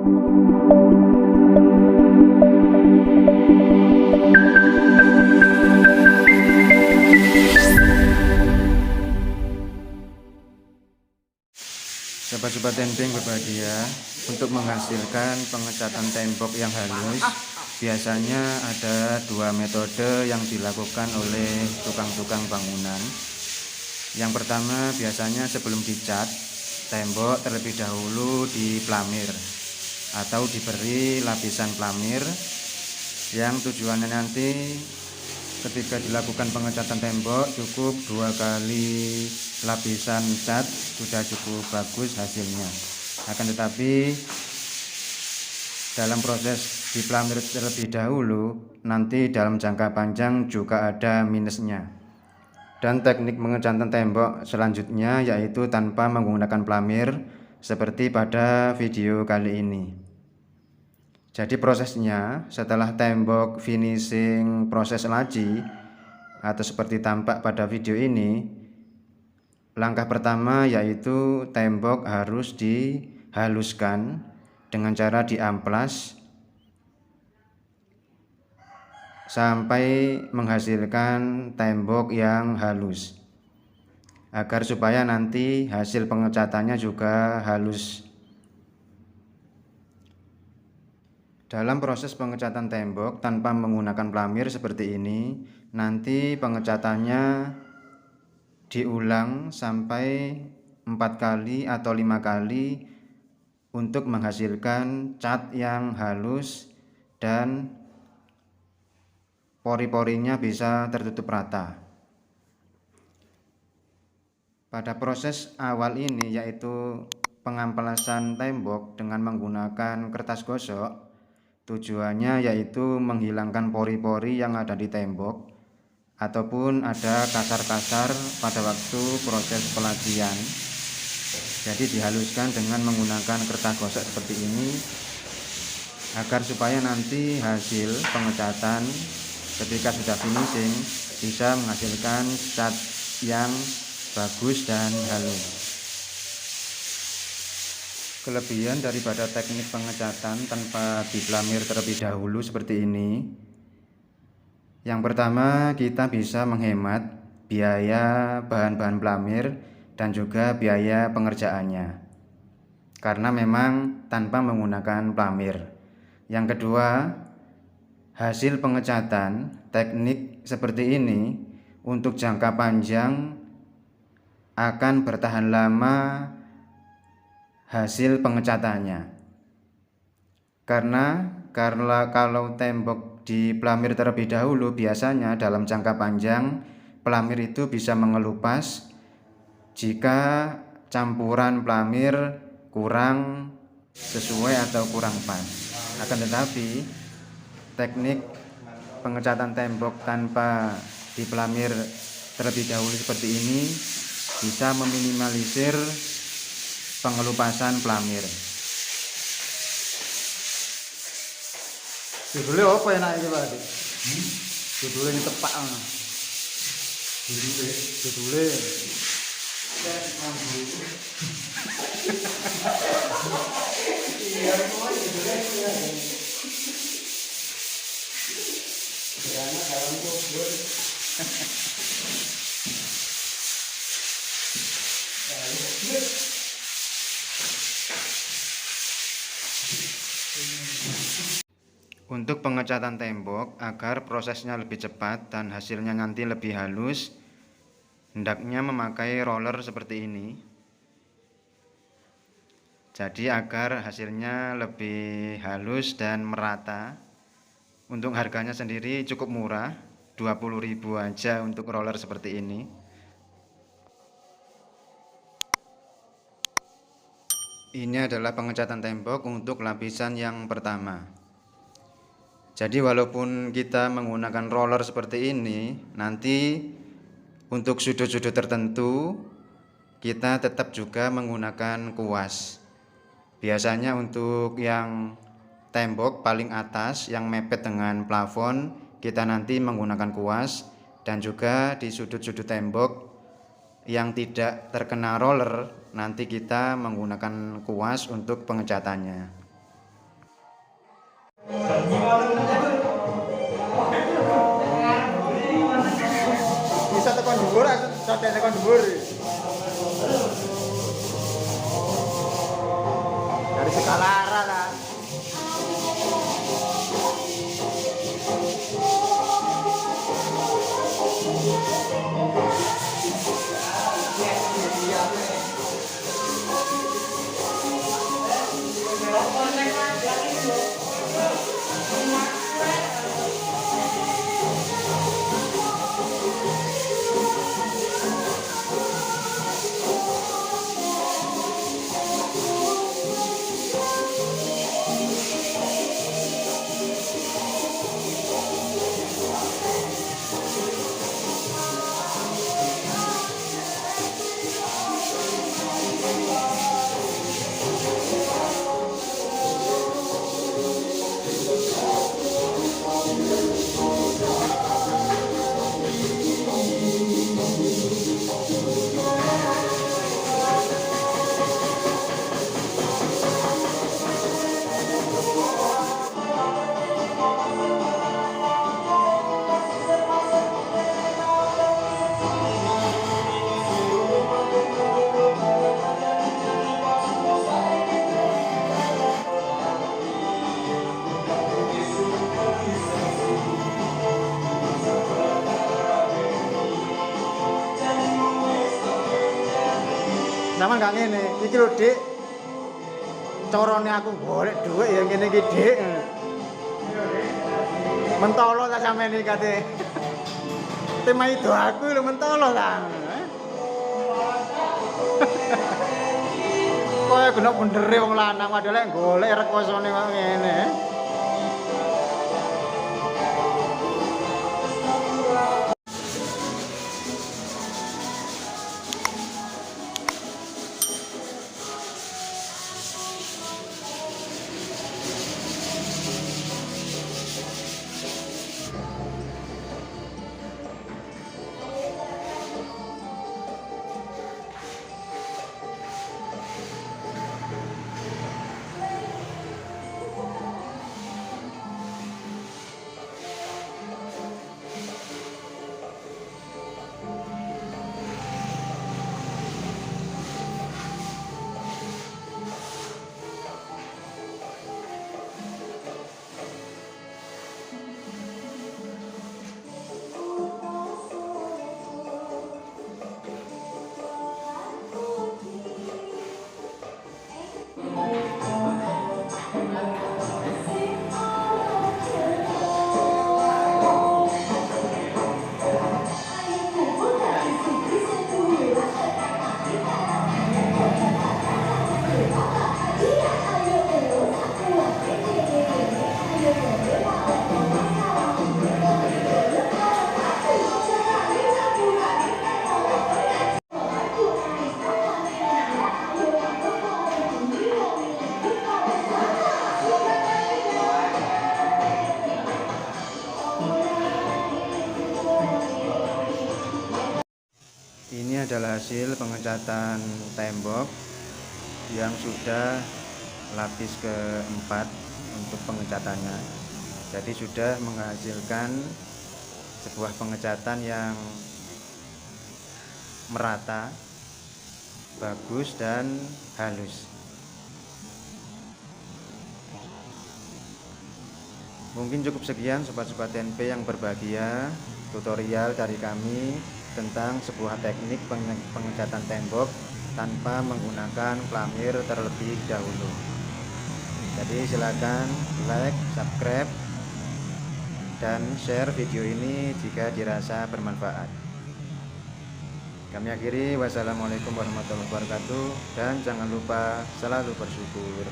Sobat-sobat tembeng berbahagia, untuk menghasilkan pengecatan tembok yang halus biasanya ada dua metode yang dilakukan oleh tukang-tukang bangunan. Yang pertama, biasanya sebelum dicat, tembok terlebih dahulu diplamir atau diberi lapisan plamir, yang tujuannya nanti ketika dilakukan pengecatan tembok cukup 2 kali lapisan cat sudah cukup bagus hasilnya. Akan tetapi dalam proses diplamir terlebih dahulu, nanti dalam jangka panjang juga ada minusnya. Dan teknik pengecatan tembok selanjutnya yaitu tanpa menggunakan plamir seperti pada video kali ini. Jadi prosesnya setelah tembok finishing proses laji atau seperti tampak pada video ini, langkah pertama yaitu tembok harus dihaluskan dengan cara diamplas sampai menghasilkan tembok yang halus, agar supaya nanti hasil pengecatannya juga halus. Dalam proses pengecatan tembok tanpa menggunakan plamir seperti ini, nanti pengecatannya diulang sampai 4 kali atau 5 kali untuk menghasilkan cat yang halus dan pori-porinya bisa tertutup rata. Pada proses awal ini yaitu pengamplasan tembok dengan menggunakan kertas gosok, tujuannya yaitu menghilangkan pori-pori yang ada di tembok ataupun ada kasar-kasar pada waktu proses pelajian. Jadi dihaluskan dengan menggunakan kertas gosok seperti ini agar supaya nanti hasil pengecatan ketika sudah finishing bisa menghasilkan cat yang bagus dan halus. Kelebihan daripada teknik pengecatan tanpa diplamir terlebih dahulu seperti ini, yang pertama kita bisa menghemat biaya bahan-bahan plamir dan juga biaya pengerjaannya karena memang tanpa menggunakan plamir. Yang kedua, hasil pengecatan teknik seperti ini untuk jangka panjang akan bertahan lama hasil pengecatannya, karena kalau tembok diplamir terlebih dahulu biasanya dalam jangka panjang plamir itu bisa mengelupas jika campuran plamir kurang sesuai atau kurang pas. Akan tetapi teknik pengecatan tembok tanpa diplamir terlebih dahulu seperti ini bisa meminimalisir pengelupasan plamir. Judulnya apa enak ini Pak Adik? Judulnya ini tepak ana. Judulnya Untuk pengecatan tembok agar prosesnya lebih cepat dan hasilnya nanti lebih halus, hendaknya memakai roller seperti ini. Jadi agar hasilnya lebih halus dan merata. Untuk harganya sendiri cukup murah, 20.000 aja untuk roller seperti ini. Ini adalah pengecatan tembok untuk lapisan yang pertama. Jadi walaupun kita menggunakan roller seperti ini, nanti untuk sudut-sudut tertentu kita tetap juga menggunakan kuas. Biasanya untuk yang tembok paling atas yang mepet dengan plafon, kita nanti menggunakan kuas, dan juga di sudut-sudut tembok yang tidak terkena roller nanti kita menggunakan kuas untuk pengecatannya. dhuwur sate tekan dhuwur. Dari segala arah lah. Sampeyan gak ngene, iki lho Dik. Carane aku golek dhuwit ya ngene iki Dik. Mentolo ta sampeyan iki kate. Tema itu aku lho mentolo ta. Kaya guna bendere wong lanang padahal lek golek rekosone kok ngene. Ini adalah hasil pengecatan tembok yang sudah lapis keempat untuk pengecatannya. Jadi sudah menghasilkan sebuah pengecatan yang merata, bagus dan halus. Mungkin cukup sekian sobat-sobat TNP yang berbahagia, tutorial dari kami tentang sebuah teknik pengecatan tembok tanpa menggunakan plamir terlebih dahulu. Jadi silakan like, subscribe, dan share video ini jika dirasa bermanfaat. Kami akhiri, wassalamualaikum warahmatullahi wabarakatuh, dan jangan lupa selalu bersyukur.